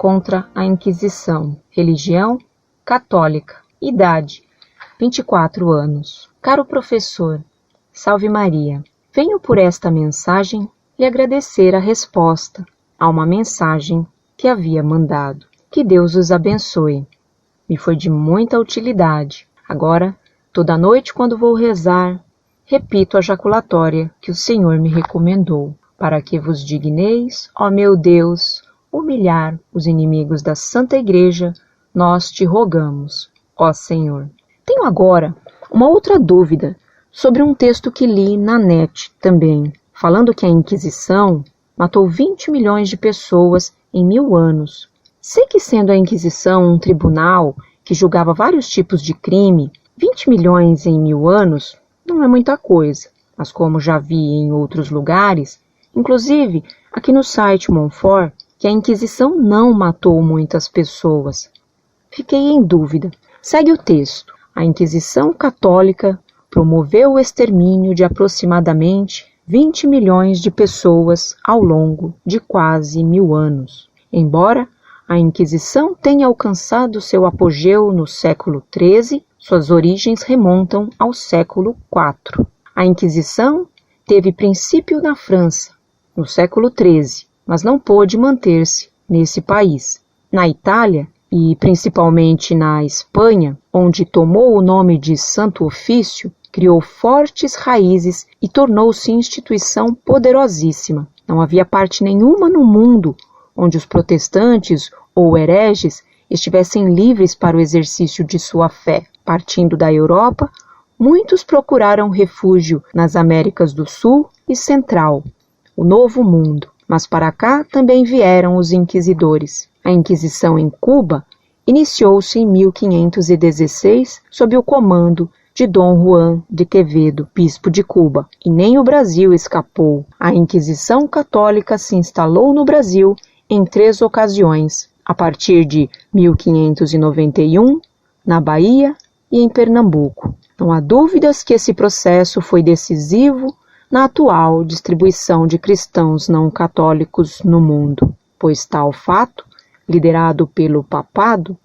contra a Inquisição. Religião: católica. Idade: 24 anos. Caro professor, salve Maria. Venho por esta mensagem lhe agradecer a resposta a uma mensagem que havia mandado. Que Deus os abençoe. Me foi de muita utilidade. Agora, toda noite quando vou rezar, repito a jaculatória que o Senhor me recomendou, para que vos digneis, ó meu Deus, humilhar os inimigos da Santa Igreja, nós te rogamos, ó Senhor. Tenho agora uma outra dúvida sobre um texto que li na net também, falando que a Inquisição matou 20 milhões de pessoas em 1000 anos. Sei que, sendo a Inquisição um tribunal que julgava vários tipos de crime, 20 milhões em 1000 anos não é muita coisa, mas como já vi em outros lugares, inclusive aqui no site Montfort, que a Inquisição não matou muitas pessoas. Fiquei em dúvida. Segue o texto. A Inquisição Católica promoveu o extermínio de aproximadamente 20 milhões de pessoas ao longo de quase 1000 anos. Embora a Inquisição tenha alcançado seu apogeu no século XIII, suas origens remontam ao século IV. A Inquisição teve princípio na França, no século XIII, mas não pôde manter-se nesse país. Na Itália, e principalmente na Espanha, onde tomou o nome de Santo Ofício, criou fortes raízes e tornou-se instituição poderosíssima. Não havia parte nenhuma no mundo onde os protestantes ou hereges estivessem livres para o exercício de sua fé. Partindo da Europa, muitos procuraram refúgio nas Américas do Sul e Central, o Novo Mundo. Mas para cá também vieram os inquisidores. A Inquisição em Cuba iniciou-se em 1516 sob o comando de Dom Juan de Quevedo, bispo de Cuba. E nem o Brasil escapou. A Inquisição Católica se instalou no Brasil em 3 ocasiões, a partir de 1591, na Bahia e em Pernambuco. Não há dúvidas que esse processo foi decisivo na atual distribuição de cristãos não católicos no mundo, pois tal fato, liderado pelo papado,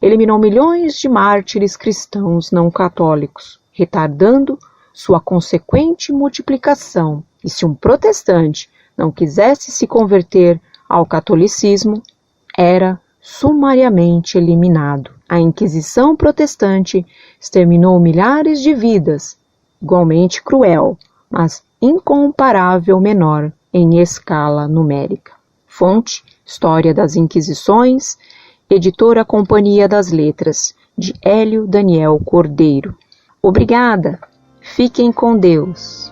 eliminou milhões de mártires cristãos não católicos, retardando sua consequente multiplicação. E se um protestante não quisesse se converter ao catolicismo, era sumariamente eliminado. A Inquisição protestante exterminou milhares de vidas, igualmente cruel, mas incomparável menor em escala numérica. Fonte: História das Inquisições, editora Companhia das Letras, de Hélio Daniel Cordeiro. Obrigada! Fiquem com Deus!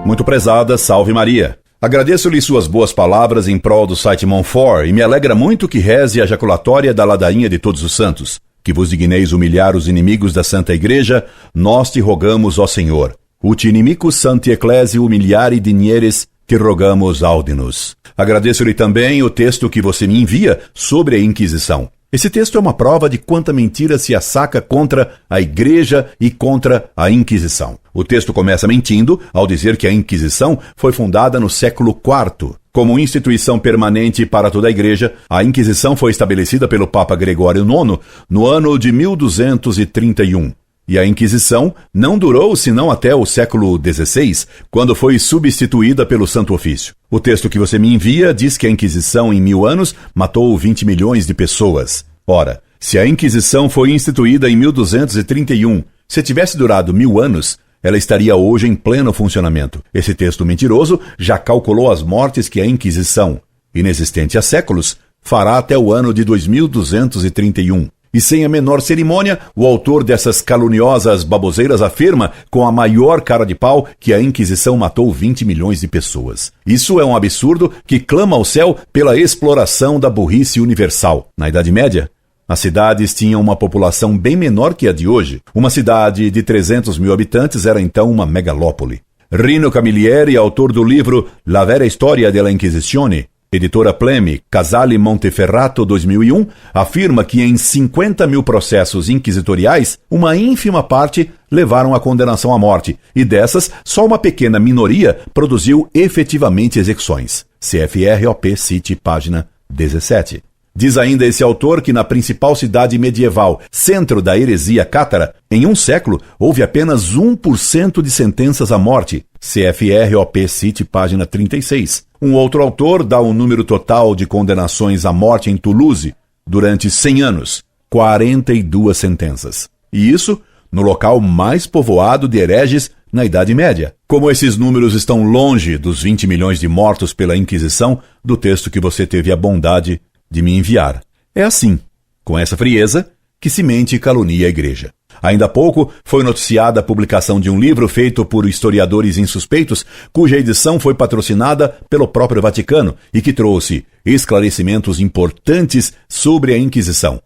Muito prezada, salve Maria! Agradeço-lhe suas boas palavras em prol do site Montfort e me alegra muito que reze a jaculatória da ladainha de todos os santos. Que vos digneis humilhar os inimigos da Santa Igreja, nós te rogamos, ó Senhor. Ut inimicus santi ecclesi humiliari digneres, te rogamos aude-nos. Agradeço-lhe também o texto que você me envia sobre a Inquisição. Esse texto é uma prova de quanta mentira se assaca contra a Igreja e contra a Inquisição. O texto começa mentindo ao dizer que a Inquisição foi fundada no século IV. Como instituição permanente para toda a Igreja, a Inquisição foi estabelecida pelo Papa Gregório IX no ano de 1231. E a Inquisição não durou senão até o século XVI, quando foi substituída pelo Santo Ofício. O texto que você me envia diz que a Inquisição em 1000 anos matou 20 milhões de pessoas. Ora, se a Inquisição foi instituída em 1231, se tivesse durado 1000 anos, ela estaria hoje em pleno funcionamento. Esse texto mentiroso já calculou as mortes que a Inquisição, inexistente há séculos, fará até o ano de 2231. E sem a menor cerimônia, o autor dessas caluniosas baboseiras afirma, com a maior cara de pau, que a Inquisição matou 20 milhões de pessoas. Isso é um absurdo que clama ao céu pela exploração da burrice universal. Na Idade Média, as cidades tinham uma população bem menor que a de hoje. Uma cidade de 300 mil habitantes era então uma megalópole. Rino Camilleri, autor do livro La vera storia della Inquisizione, Editora Pleme, Casale Monteferrato, 2001, afirma que em 50 mil processos inquisitoriais, uma ínfima parte levaram à condenação à morte, e dessas, só uma pequena minoria produziu efetivamente execuções. CFR-OP Cite, página 17. Diz ainda esse autor que na principal cidade medieval, centro da heresia cátara, em um século, houve apenas 1% de sentenças à morte. CFR-OP Cite, página 36. Um outro autor dá o número total de condenações à morte em Toulouse durante 100 anos, 42 sentenças. E isso no local mais povoado de hereges na Idade Média. Como esses números estão longe dos 20 milhões de mortos pela Inquisição do texto que você teve a bondade de me enviar. É assim, com essa frieza, que se mente e calunia a Igreja. Ainda há pouco foi noticiada a publicação de um livro feito por historiadores insuspeitos, cuja edição foi patrocinada pelo próprio Vaticano e que trouxe esclarecimentos importantes sobre a Inquisição.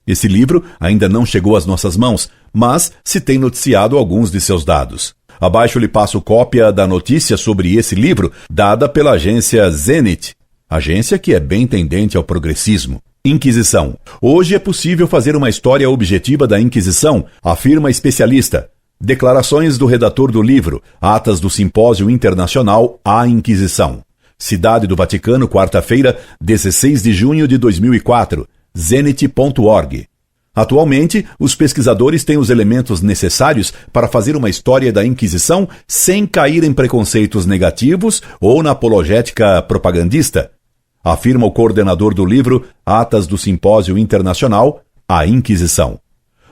Esse livro ainda não chegou às nossas mãos, mas se tem noticiado alguns de seus dados. Abaixo lhe passo cópia da notícia sobre esse livro, dada pela agência Zenit, agência que é bem tendente ao progressismo. Inquisição. Hoje é possível fazer uma história objetiva da Inquisição, afirma especialista. Declarações do redator do livro, atas do Simpósio Internacional A Inquisição. Cidade do Vaticano, quarta-feira, 16 de junho de 2004, zenit.org. Atualmente, os pesquisadores têm os elementos necessários para fazer uma história da Inquisição sem cair em preconceitos negativos ou na apologética propagandista, afirma o coordenador do livro Atas do Simpósio Internacional, A Inquisição.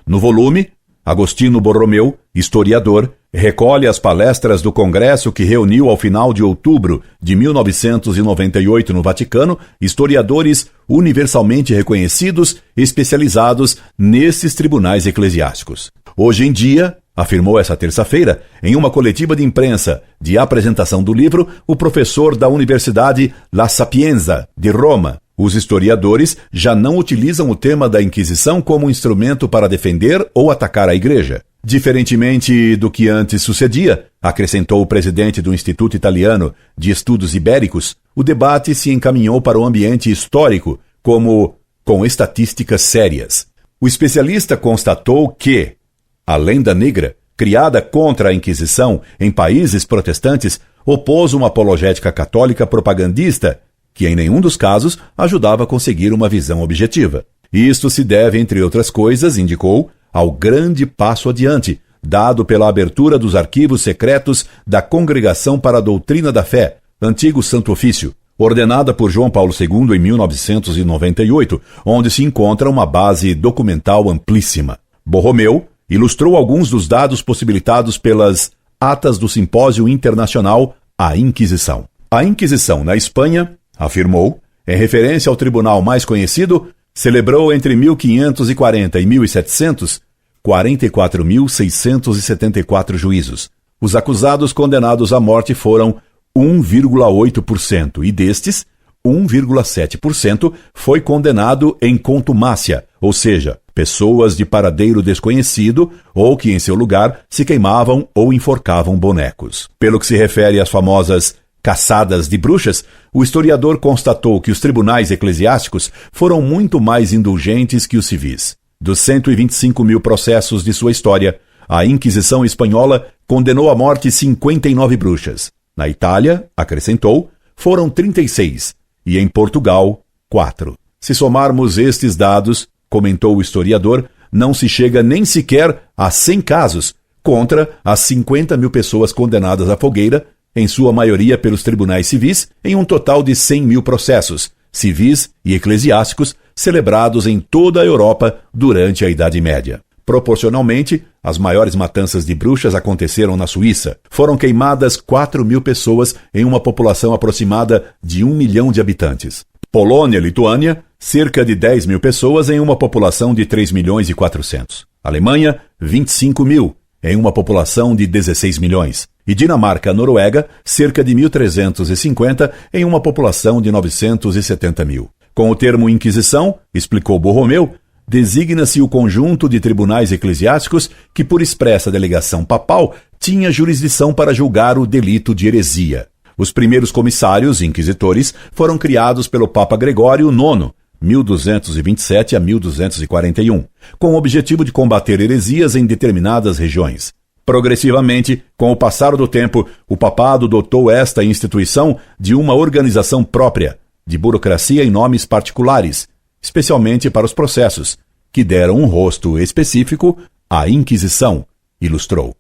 No volume, Agostino Borromeu, historiador, recolhe as palestras do congresso que reuniu ao final de outubro de 1998 no Vaticano historiadores universalmente reconhecidos especializados nesses tribunais eclesiásticos. Hoje em dia, afirmou essa terça-feira, em uma coletiva de imprensa de apresentação do livro, o professor da Universidade La Sapienza, de Roma. Os historiadores já não utilizam o tema da Inquisição como instrumento para defender ou atacar a Igreja. Diferentemente do que antes sucedia, acrescentou o presidente do Instituto Italiano de Estudos Ibéricos, o debate se encaminhou para o ambiente histórico, com estatísticas sérias. O especialista constatou que a lenda negra, criada contra a Inquisição em países protestantes, opôs uma apologética católica propagandista, que em nenhum dos casos ajudava a conseguir uma visão objetiva. Isto se deve, entre outras coisas, indicou, ao grande passo adiante, dado pela abertura dos arquivos secretos da Congregação para a Doutrina da Fé, antigo Santo Ofício, ordenada por João Paulo II em 1998, onde se encontra uma base documental amplíssima. Borromeu ilustrou alguns dos dados possibilitados pelas atas do Simpósio Internacional A Inquisição. A Inquisição na Espanha, afirmou, em referência ao tribunal mais conhecido, celebrou entre 1540 e 1700 44.674 juízos. Os acusados condenados à morte foram 1,8% e destes, 1,7% foi condenado em contumácia, ou seja, pessoas de paradeiro desconhecido ou que em seu lugar se queimavam ou enforcavam bonecos. Pelo que se refere às famosas caçadas de bruxas, o historiador constatou que os tribunais eclesiásticos foram muito mais indulgentes que os civis. Dos 125 mil processos de sua história, a Inquisição espanhola condenou à morte 59 bruxas. Na Itália, acrescentou, foram 36 e em Portugal, 4. Se somarmos estes dados, comentou o historiador, não se chega nem sequer a 100 casos contra as 50 mil pessoas condenadas à fogueira, em sua maioria pelos tribunais civis, em um total de 100 mil processos, civis e eclesiásticos, celebrados em toda a Europa durante a Idade Média. Proporcionalmente, as maiores matanças de bruxas aconteceram na Suíça. Foram queimadas 4 mil pessoas em uma população aproximada de 1 milhão de habitantes. Polônia e Lituânia, cerca de 10 mil pessoas em uma população de 3 milhões e 400. Alemanha, 25 mil, em uma população de 16 milhões. E Dinamarca-Noruega, cerca de 1.350 em uma população de 970 mil. Com o termo Inquisição, explicou Borromeu, designa-se o conjunto de tribunais eclesiásticos que, por expressa delegação papal, tinha jurisdição para julgar o delito de heresia. Os primeiros comissários inquisitores foram criados pelo Papa Gregório IX, 1227 a 1241, com o objetivo de combater heresias em determinadas regiões. Progressivamente, com o passar do tempo, o papado dotou esta instituição de uma organização própria, de burocracia e nomes particulares, especialmente para os processos, que deram um rosto específico à Inquisição, ilustrou.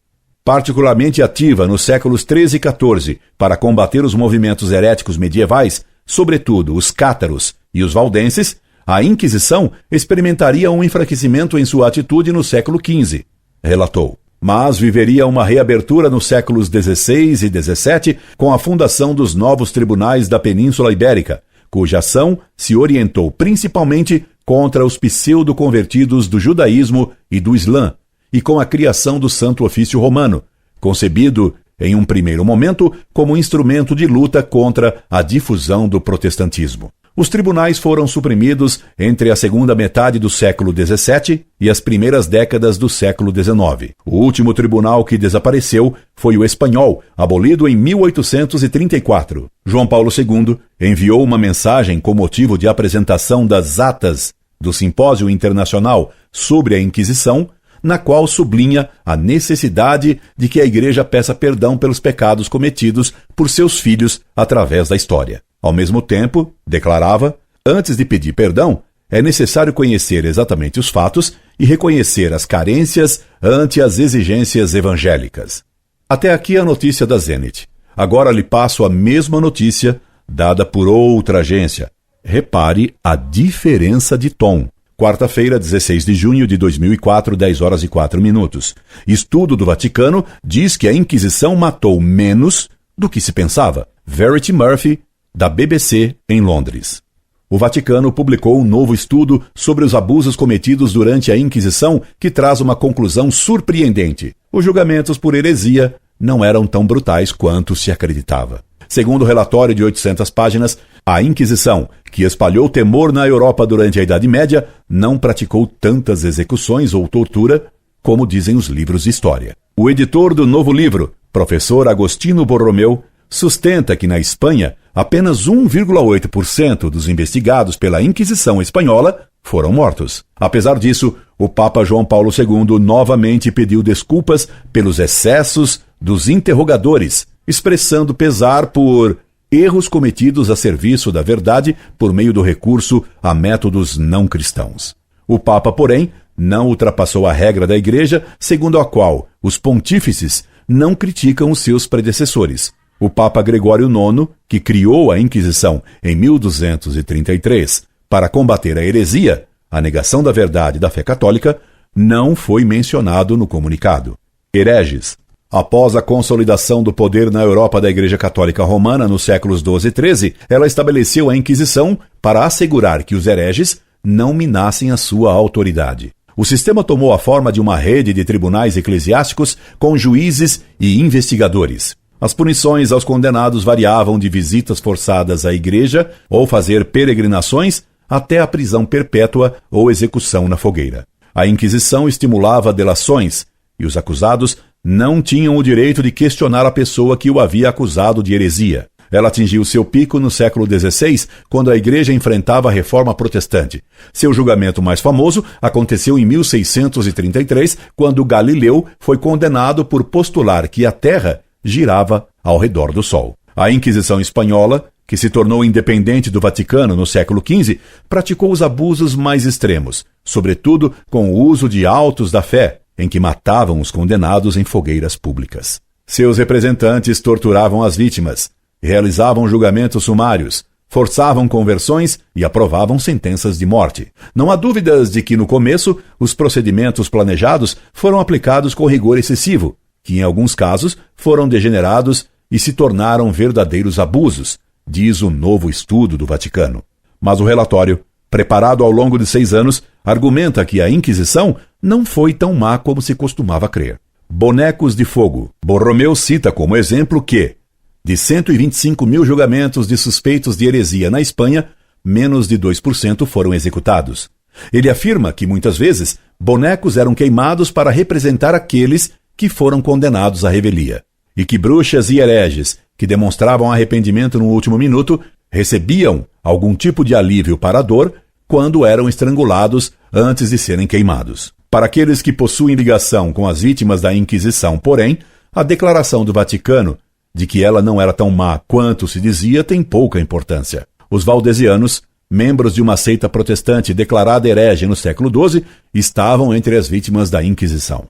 Particularmente ativa nos séculos XIII e XIV para combater os movimentos heréticos medievais, sobretudo os cátaros e os valdenses, a Inquisição experimentaria um enfraquecimento em sua atitude no século XV, relatou. Mas viveria uma reabertura nos séculos XVI e XVII com a fundação dos novos tribunais da Península Ibérica, cuja ação se orientou principalmente contra os pseudo-convertidos do judaísmo e do Islã, e com a criação do Santo Ofício Romano, concebido, em um primeiro momento, como instrumento de luta contra a difusão do protestantismo. Os tribunais foram suprimidos entre a segunda metade do século XVII e as primeiras décadas do século XIX. O último tribunal que desapareceu foi o espanhol, abolido em 1834. João Paulo II enviou uma mensagem com motivo de apresentação das atas do Simpósio Internacional sobre a Inquisição, na qual sublinha a necessidade de que a Igreja peça perdão pelos pecados cometidos por seus filhos através da história. Ao mesmo tempo, declarava, antes de pedir perdão, é necessário conhecer exatamente os fatos e reconhecer as carências ante as exigências evangélicas. Até aqui a notícia da Zenit. Agora lhe passo a mesma notícia dada por outra agência. Repare a diferença de tom. Quarta-feira, 16 de junho de 2004, 10h04. Estudo do Vaticano diz que a Inquisição matou menos do que se pensava. Verity Murphy, da BBC, em Londres. O Vaticano publicou um novo estudo sobre os abusos cometidos durante a Inquisição que traz uma conclusão surpreendente. Os julgamentos por heresia não eram tão brutais quanto se acreditava. Segundo o relatório de 800 páginas, a Inquisição, que espalhou temor na Europa durante a Idade Média, não praticou tantas execuções ou tortura como dizem os livros de história. O editor do novo livro, professor Agostino Borromeu, sustenta que na Espanha apenas 1,8% dos investigados pela Inquisição espanhola foram mortos. Apesar disso, o Papa João Paulo II novamente pediu desculpas pelos excessos dos interrogadores, expressando pesar por erros cometidos a serviço da verdade por meio do recurso a métodos não cristãos. O Papa, porém, não ultrapassou a regra da Igreja, segundo a qual os pontífices não criticam os seus predecessores. O Papa Gregório IX, que criou a Inquisição em 1233 para combater a heresia, a negação da verdade da fé católica, não foi mencionado no comunicado. Hereges. Após a consolidação do poder na Europa da Igreja Católica Romana nos séculos XII e XIII, ela estabeleceu a Inquisição para assegurar que os hereges não minassem a sua autoridade. O sistema tomou a forma de uma rede de tribunais eclesiásticos com juízes e investigadores. As punições aos condenados variavam de visitas forçadas à igreja ou fazer peregrinações até a prisão perpétua ou execução na fogueira. A Inquisição estimulava delações e os acusados não tinham o direito de questionar a pessoa que o havia acusado de heresia. Ela atingiu seu pico no século XVI, quando a Igreja enfrentava a Reforma Protestante. Seu julgamento mais famoso aconteceu em 1633, quando Galileu foi condenado por postular que a Terra girava ao redor do Sol. A Inquisição espanhola, que se tornou independente do Vaticano no século XV, praticou os abusos mais extremos, sobretudo com o uso de autos da fé, em que matavam os condenados em fogueiras públicas. Seus representantes torturavam as vítimas, realizavam julgamentos sumários, forçavam conversões e aprovavam sentenças de morte. Não há dúvidas de que, no começo, os procedimentos planejados foram aplicados com rigor excessivo, que em alguns casos foram degenerados e se tornaram verdadeiros abusos, diz o novo estudo do Vaticano. Mas o relatório, preparado ao longo de 6 anos, argumenta que a Inquisição não foi tão má como se costumava crer. Bonecos de fogo. Borromeu cita como exemplo que, de 125 mil julgamentos de suspeitos de heresia na Espanha, menos de 2% foram executados. Ele afirma que, muitas vezes, bonecos eram queimados para representar aqueles que foram condenados à revelia, e que bruxas e hereges que demonstravam arrependimento no último minuto recebiam algum tipo de alívio para a dor quando eram estrangulados antes de serem queimados. Para aqueles que possuem ligação com as vítimas da Inquisição, porém, a declaração do Vaticano de que ela não era tão má quanto se dizia tem pouca importância. Os valdesianos, membros de uma seita protestante declarada herege no século XII, estavam entre as vítimas da Inquisição.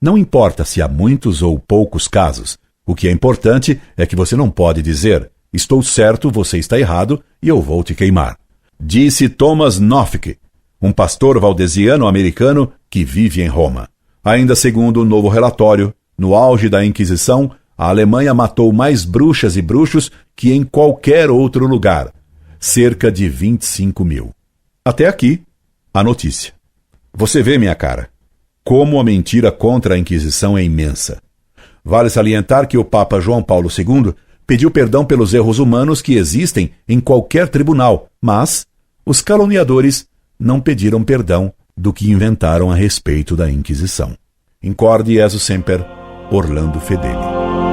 Não importa se há muitos ou poucos casos, o que é importante é que você não pode dizer: estou certo, você está errado e eu vou te queimar. Disse Thomas Norfolk, um pastor valdesiano-americano que vive em Roma. Ainda segundo o novo relatório, no auge da Inquisição, a Alemanha matou mais bruxas e bruxos que em qualquer outro lugar, cerca de 25 mil. Até aqui, a notícia. Você vê, minha cara, como a mentira contra a Inquisição é imensa. Vale salientar que o Papa João Paulo II pediu perdão pelos erros humanos que existem em qualquer tribunal, mas os caluniadores não pediram perdão do que inventaram a respeito da Inquisição. Incorde Jesus Semper, Orlando Fedeli.